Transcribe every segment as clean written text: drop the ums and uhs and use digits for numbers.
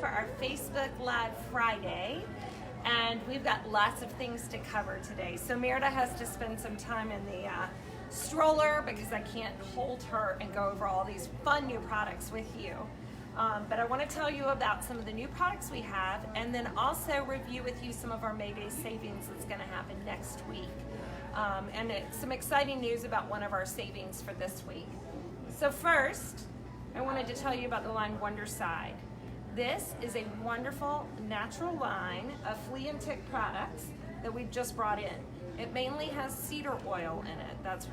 for our Facebook Live Friday, and we've got lots of things to cover today. So Merida has to spend some time in the stroller because I can't hold her and go over all these fun new products with you. But I want to tell you about some of the new products we have, and then also review with you some of our Mayday savings that's going to happen next week. And some exciting news about one of our savings for this week. So first, I wanted to tell you about the line Wonderside. This is a wonderful natural line of flea and tick products that we've just brought in. It mainly has cedar oil in it. That's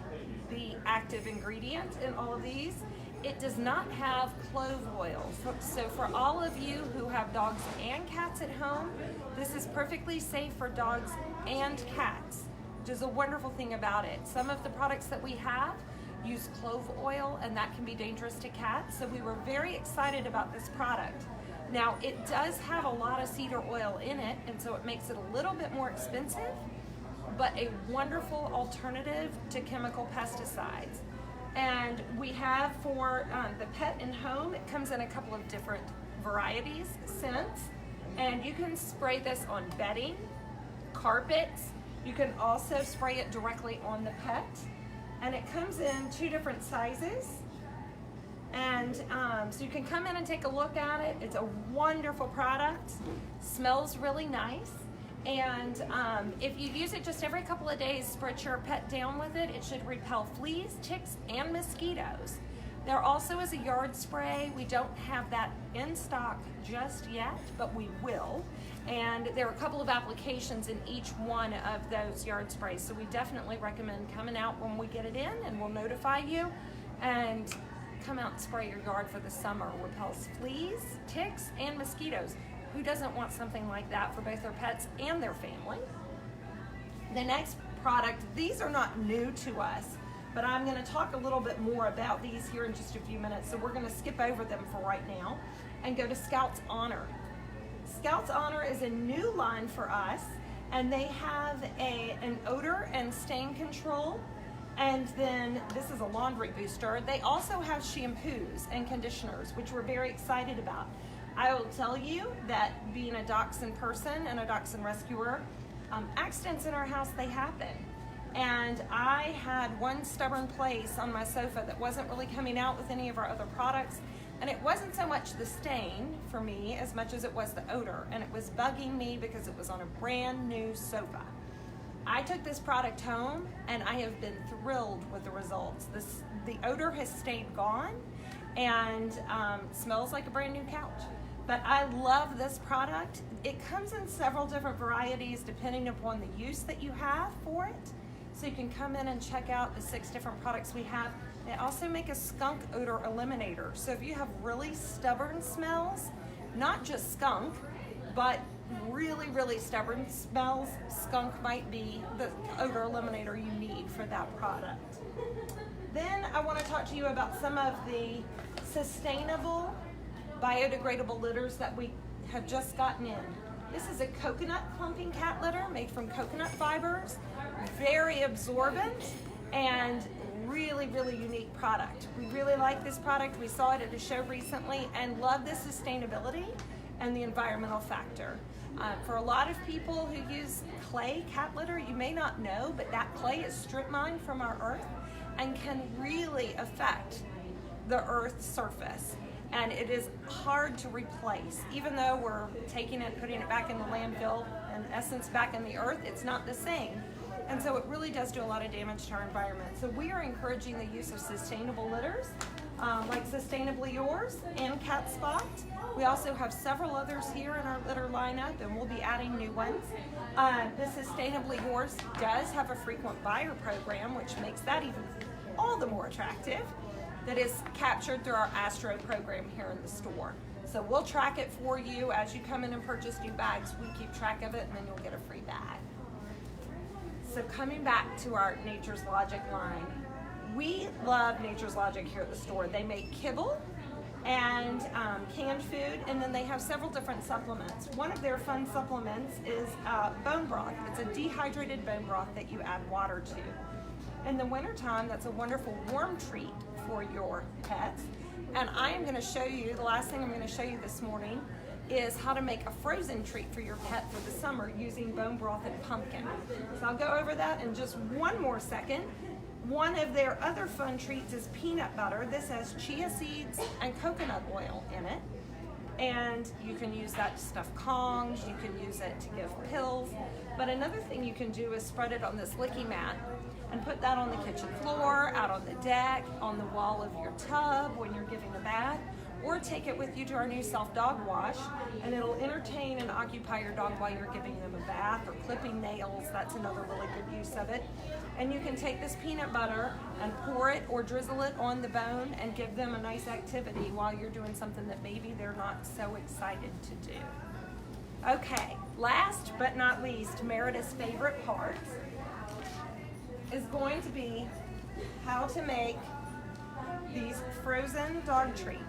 the active ingredient in all of these. It does not have clove oil. So for all of you who have dogs and cats at home, this is perfectly safe for dogs and cats, which is a wonderful thing about it. Some of the products that we have use clove oil, and that can be dangerous to cats. So we were very excited about this product. Now, it does have a lot of cedar oil in it, and so it makes it a little bit more expensive, but a wonderful alternative to chemical pesticides. And we have for the pet and home, it comes in a couple of different varieties, scents, and you can spray this on bedding, carpets. You can also spray it directly on the pet. And it comes in 2 different sizes. And so you can come in and take a look at it. It's a wonderful product, smells really nice. And if you use it just every couple of days, spread your pet down with it, it should repel fleas, ticks, and mosquitoes. There also is a yard spray. We don't have that in stock just yet, but we will. And there are a couple of applications in each one of those yard sprays. So we definitely recommend coming out when we get it in, and we'll notify you. And come out and spray your yard for the summer. Repels fleas, ticks, and mosquitoes. Who doesn't want something like that for both their pets and their family? The next product, these are not new to us, but I'm going to talk a little bit more about these here in just a few minutes. So we're going to skip over them for right now and go to Scout's Honor. Scout's Honor is a new line for us, and they have an odor and stain control, and then this is a laundry booster. They also have shampoos and conditioners, which we're very excited about. I will tell you that being a dachshund person and a dachshund rescuer, accidents in our house, they happen. And I had one stubborn place on my sofa that wasn't really coming out with any of our other products. And it wasn't so much the stain for me as much as it was the odor. And it was bugging me because it was on a brand new sofa. I took this product home and I have been thrilled with the results. The odor has stayed gone and smells like a brand new couch. But I love this product. It comes in several different varieties depending upon the use that you have for it. So you can come in and check out the 6 different products we have. They also make a skunk odor eliminator. So if you have really stubborn smells, not just skunk, but really, really stubborn smells, skunk might be the odor eliminator you need for that product. Then I want to talk to you about some of the sustainable biodegradable litters that we have just gotten in. This is a coconut clumping cat litter made from coconut fibers, very absorbent, and really, really unique product. We really like this product. We saw it at a show recently and love the sustainability and the environmental factor. For a lot of people who use clay cat litter, you may not know, but that clay is strip mined from our earth and can really affect the earth's surface. And it is hard to replace. Even though we're taking it, putting it back in the landfill, in essence back in the earth, it's not the same. And so it really does do a lot of damage to our environment. So we are encouraging the use of sustainable litters, like Sustainably Yours and Cat Spot. We also have several others here in our litter lineup, and we'll be adding new ones. The Sustainably Yours does have a frequent buyer program, which makes that even all the more attractive. That is captured through our Astro program here in the store. So we'll track it for you as you come in and purchase new bags. We keep track of it, and then you'll get a free bag. So coming back to our Nature's Logic line, we love Nature's Logic here at the store. They make kibble and canned food, and then they have several different supplements. One of their fun supplements is bone broth. It's a dehydrated bone broth that you add water to. In the wintertime, that's a wonderful warm treat for your pets. And I am going to show you, the last thing I'm going to show you this morning is how to make a frozen treat for your pet for the summer using bone broth and pumpkin. So I'll go over that in just one more second. One of their other fun treats is peanut butter. This has chia seeds and coconut oil in it. And you can use that to stuff Kongs, you can use it to give pills. But another thing you can do is spread it on this licky mat and put that on the kitchen floor, out on the deck, on the wall of your tub when you're giving a bath, or take it with you to our new self-dog wash, and it'll entertain and occupy your dog while you're giving them a bath or clipping nails. That's another really good use of it. And you can take this peanut butter and pour it or drizzle it on the bone and give them a nice activity while you're doing something that maybe they're not so excited to do. Okay, last but not least, Merida's favorite part is going to be how to make these frozen dog treats.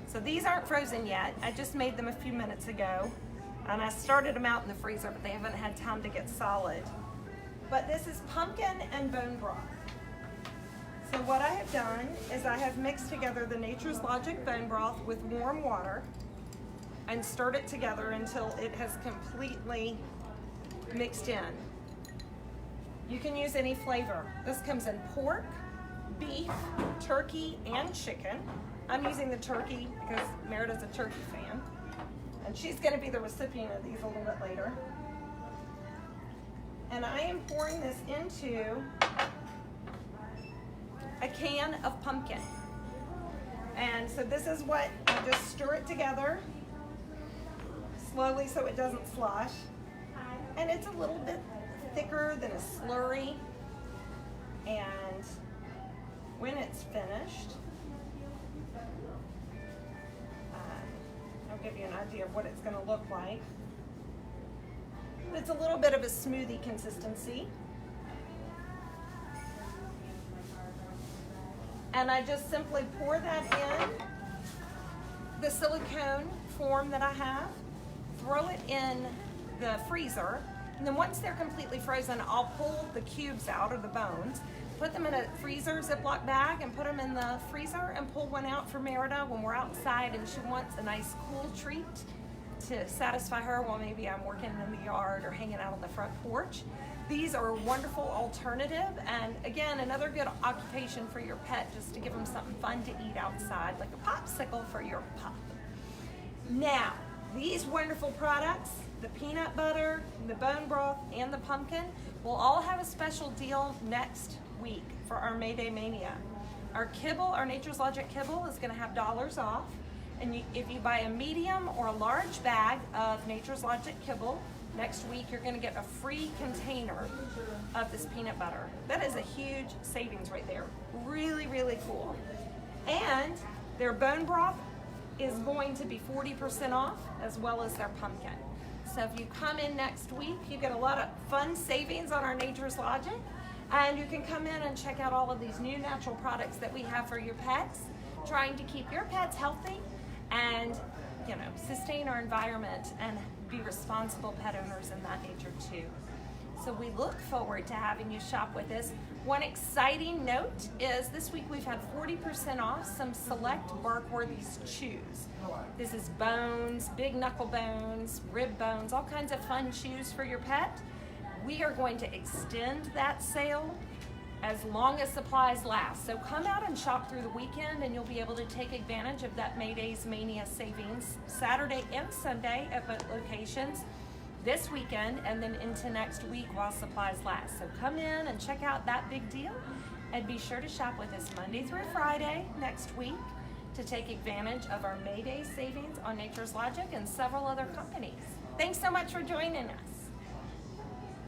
So these aren't frozen yet. I just made them a few minutes ago, and I started them out in the freezer, but they haven't had time to get solid. But this is pumpkin and bone broth. So what I have done is I have mixed together the Nature's Logic bone broth with warm water and stirred it together until it has completely mixed in. You can use any flavor. This comes in pork, beef, turkey, and chicken. I'm using the turkey because Merida's a turkey fan, and she's going to be the recipient of these a little bit later. And I am pouring this into a can of pumpkin. And so this is what, I just stir it together slowly so it doesn't slosh. And it's a little bit thicker than a slurry. And when it's finished, I'll give you an idea of what it's going to look like. It's a little bit of a smoothie consistency. And I just simply pour that in the silicone form that I have, throw it in the freezer, and then once they're completely frozen, I'll pull the cubes out, or the bones, put them in a freezer Ziploc bag and put them in the freezer, and pull one out for Merida when we're outside and she wants a nice cool treat to satisfy her while maybe I'm working in the yard or hanging out on the front porch. These are a wonderful alternative, and again, another good occupation for your pet, just to give them something fun to eat outside, like a popsicle for your pup. Now, these wonderful products, the peanut butter, the bone broth, and the pumpkin, will all have a special deal next week for our Mayday Mania. Our kibble, our Nature's Logic kibble, is going to have $1 off. And if you buy a medium or a large bag of Nature's Logic kibble, next week you're going to get a free container of this peanut butter. That is a huge savings right there. Really, really cool. And their bone broth is going to be 40% off, as well as their pumpkin. So if you come in next week, you get a lot of fun savings on our Nature's Logic, and you can come in and check out all of these new natural products that we have for your pets, trying to keep your pets healthy and, you know, sustain our environment and be responsible pet owners in that nature too. So we look forward to having you shop with us. One exciting note is this week we've had 40% off some select Barkworthy's chews. This is bones, big knuckle bones, rib bones, all kinds of fun chews for your pet. We are going to extend that sale as long as supplies last. So come out and shop through the weekend, and you'll be able to take advantage of that Mayday's Mania savings Saturday and Sunday at both locations this weekend and then into next week while supplies last. So come in and check out that big deal, and be sure to shop with us Monday through Friday next week to take advantage of our Mayday savings on Nature's Logic and several other companies. Thanks so much for joining us.